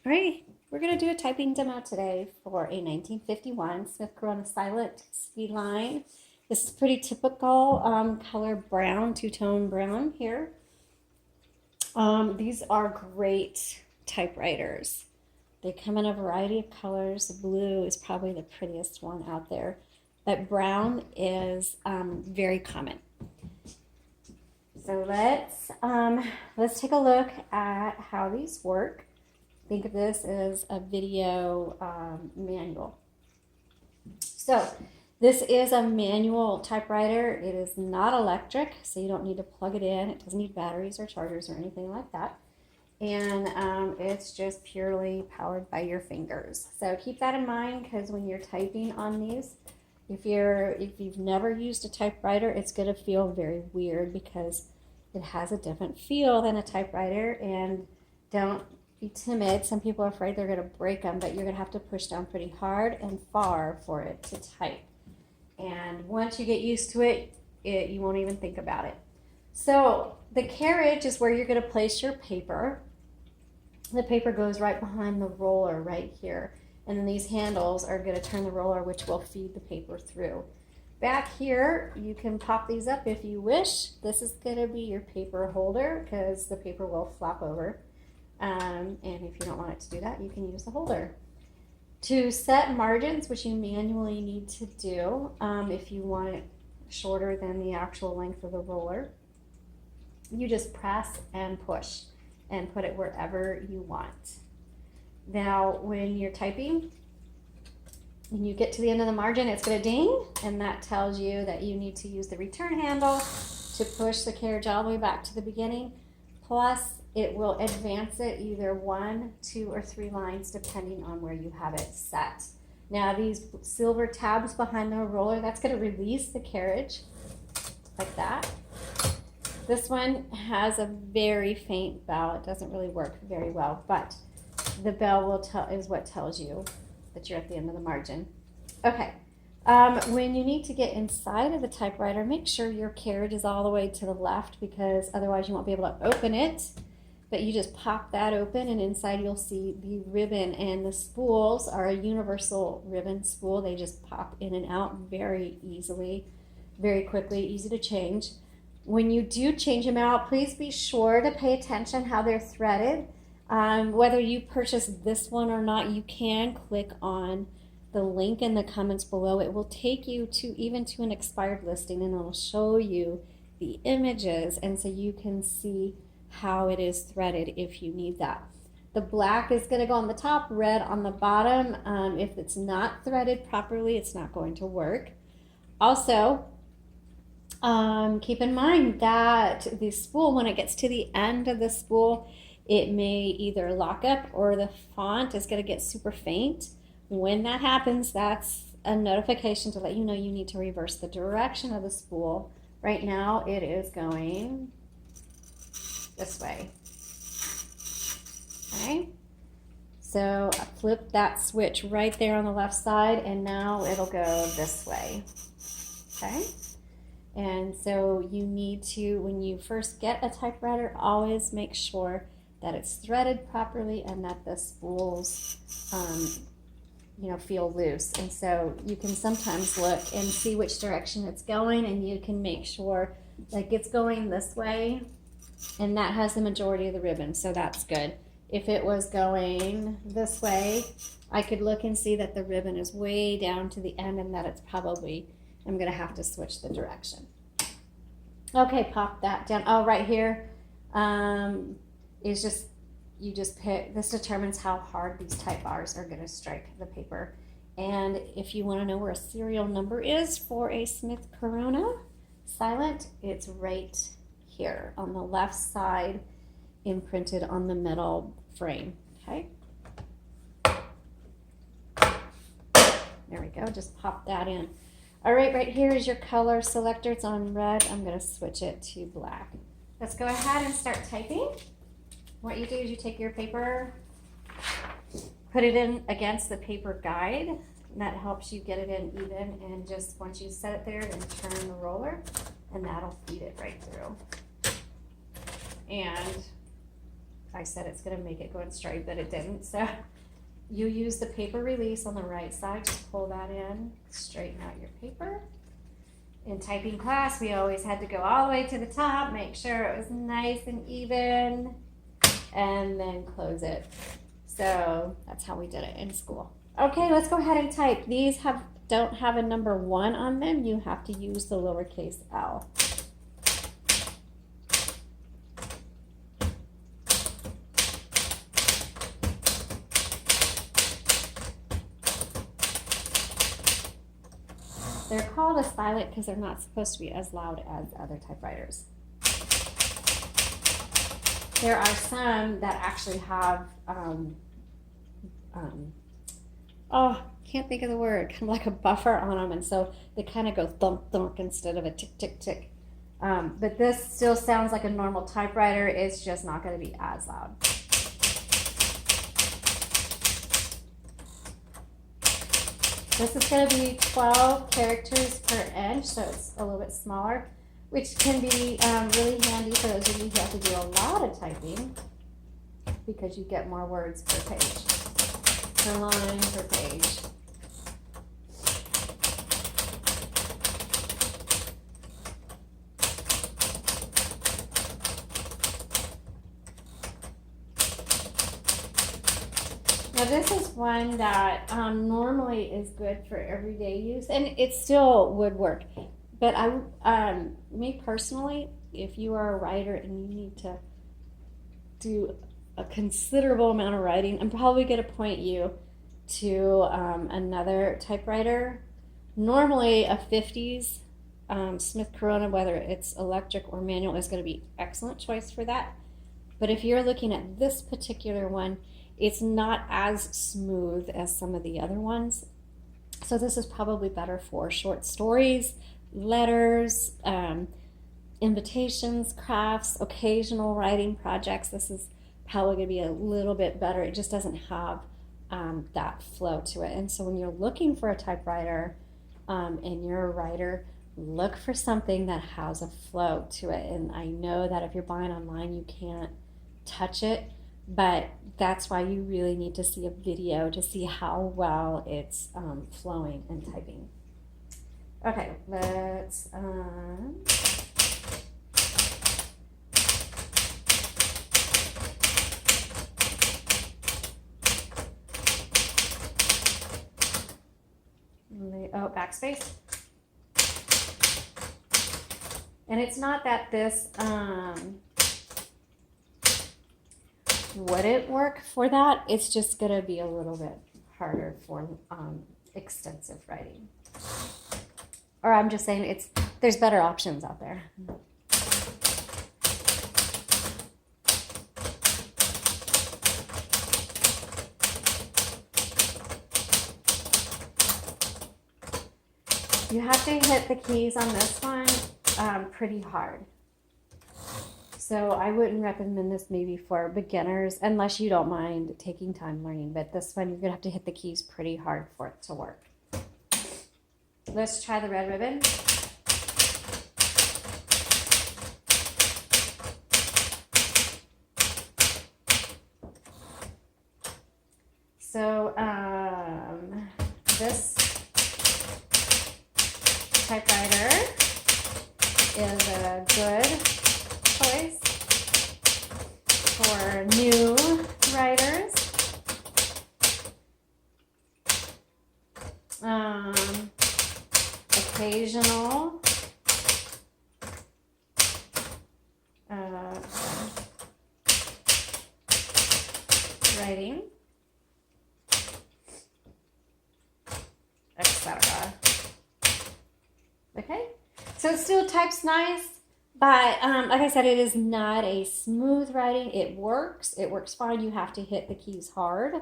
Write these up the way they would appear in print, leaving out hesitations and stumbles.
All right, we're going to do a typing demo today for a 1951 Smith Corona Silent Speedline. This is pretty typical color brown, two-tone brown here. These are great typewriters. They come in a variety of colors. The blue is probably the prettiest one out there, but brown is very common. So let's take a look at how these work. Think of this as a video manual. So this is a manual typewriter. It is not electric, so you don't need to plug it in. It doesn't need batteries or chargers or anything like that. And it's just purely powered by your fingers. So keep that in mind, because when you're typing on these, if you've never used a typewriter, it's going to feel very weird because it has a different feel than a typewriter. And don't be timid. Some people are afraid they're going to break them, but you're going to have to push down pretty hard and far for it to type. And once you get used to it, you won't even think about it. So the carriage is where you're going to place your paper. The paper goes right behind the roller right here. And then these handles are going to turn the roller, which will feed the paper through. Back here, you can pop these up if you wish. This is going to be your paper holder because the paper will flop over. And if you don't want it to do that, you can use the holder. To set margins, which you manually need to do if you want it shorter than the actual length of the roller, you just press and push and put it wherever you want. Now, when you're typing, when you get to the end of the margin, it's going to ding, and that tells you that you need to use the return handle to push the carriage all the way back to the beginning. Plus, it will advance it either 1, 2, or 3 lines depending on where you have it set. Now, these silver tabs behind the roller, that's going to release the carriage like that. This one has a very faint bell. It doesn't really work very well, but the bell is what tells you that you're at the end of the margin. Okay. When you need to get inside of the typewriter, make sure your carriage is all the way to the left because otherwise you won't be able to open it. But you just pop that open and inside you'll see the ribbon, and the spools are a universal ribbon spool. They just pop in and out very easily, very quickly, easy to change. When you do change them out, please be sure to pay attention how they're threaded. Whether you purchase this one or not, you can click on the link in the comments below. It will take you to an expired listing, and it'll show you the images, and so you can see how it is threaded if you need that. The black is going to go on the top, red on the bottom. If it's not threaded properly, it's not going to work. Also, keep in mind that the spool, when it gets to the end of the spool, it may either lock up or the font is going to get super faint. When that happens, that's a notification to let you know you need to reverse the direction of the spool. Right now, it is going this way. Okay, so I flip that switch right there on the left side, and now it'll go this way. Okay, and so you need to, when you first get a typewriter, always make sure that it's threaded properly and that the spools feel loose. And so you can sometimes look and see which direction it's going, and you can make sure like it's going this way, and that has the majority of the ribbon, so that's good. If it was going this way, I could look and see that the ribbon is way down to the end and that it's probably, I'm going to have to switch the direction. Okay, pop that down. Oh, right here is just, you just pick, this determines how hard these type bars are going to strike the paper. And if you want to know where a serial number is for a Smith Corona Silent, it's right here on the left side, imprinted on the metal frame. Okay, there we go, just pop that in. All right, right here is your color selector. It's on red. I'm going to switch it to black. Let's go ahead and start typing. What you do is you take your paper, put it in against the paper guide, and that helps you get it in even, and just once you set it there, then turn the roller and that'll feed it right through. And I said it's going to make it go in straight, but it didn't. So you use the paper release on the right side to pull that in, straighten out your paper. In typing class, we always had to go all the way to the top, make sure it was nice and even, and then close it. So that's how we did it in school. Okay, let's go ahead and type. These don't have a number 1 on them. You have to use the lowercase l. They're called a silent because they're not supposed to be as loud as other typewriters. There are some that actually have, can't think of the word, kind of like a buffer on them, and so they kind of go thump thump instead of a tick tick tick. But this still sounds like a normal typewriter. It's just not going to be as loud. This is going to be 12 characters per inch, so it's a little bit smaller, which can be really handy for those of you who have to do a lot of typing because you get more words per page, per line, per page. Now this is one that normally is good for everyday use, and it still would work. But me personally, if you are a writer and you need to do a considerable amount of writing, I'm probably going to point you to another typewriter. Normally a 50s Smith Corona, whether it's electric or manual, is going to be excellent choice for that. But if you're looking at this particular one, it's not as smooth as some of the other ones. So this is probably better for short stories, letters, invitations, crafts, occasional writing projects. This is probably going to be a little bit better. It just doesn't have that flow to it. And so when you're looking for a typewriter and you're a writer, look for something that has a flow to it. And I know that if you're buying online, you can't touch it, but that's why you really need to see a video to see how well it's flowing and typing. Okay, let's backspace. And it's not that this wouldn't work for that. It's just going to be a little bit harder for extensive writing. Or I'm just saying there's better options out there. You have to hit the keys on this one pretty hard. So I wouldn't recommend this maybe for beginners unless you don't mind taking time learning. But this one, you're going to have to hit the keys pretty hard for it to work. Let's try the red ribbon. So this typewriter is a good choice for new writers. Occasional writing, etc. Okay, so it still types nice, but like I said, it is not a smooth writing. It works fine. You have to hit the keys hard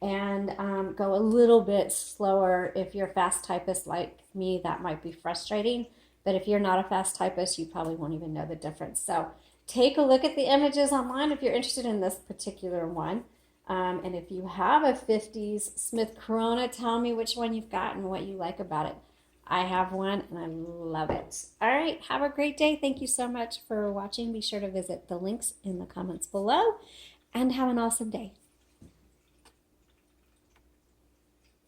and go a little bit slower. If you're a fast typist like me, that might be frustrating, but if you're not a fast typist, you probably won't even know the difference. So take a look at the images online if you're interested in this particular one. And if you have a 50s Smith Corona, tell me which one you've got and what you like about it. I have one and I love it. All right, have a great day. Thank you so much for watching. Be sure to visit the links in the comments below and have an awesome day.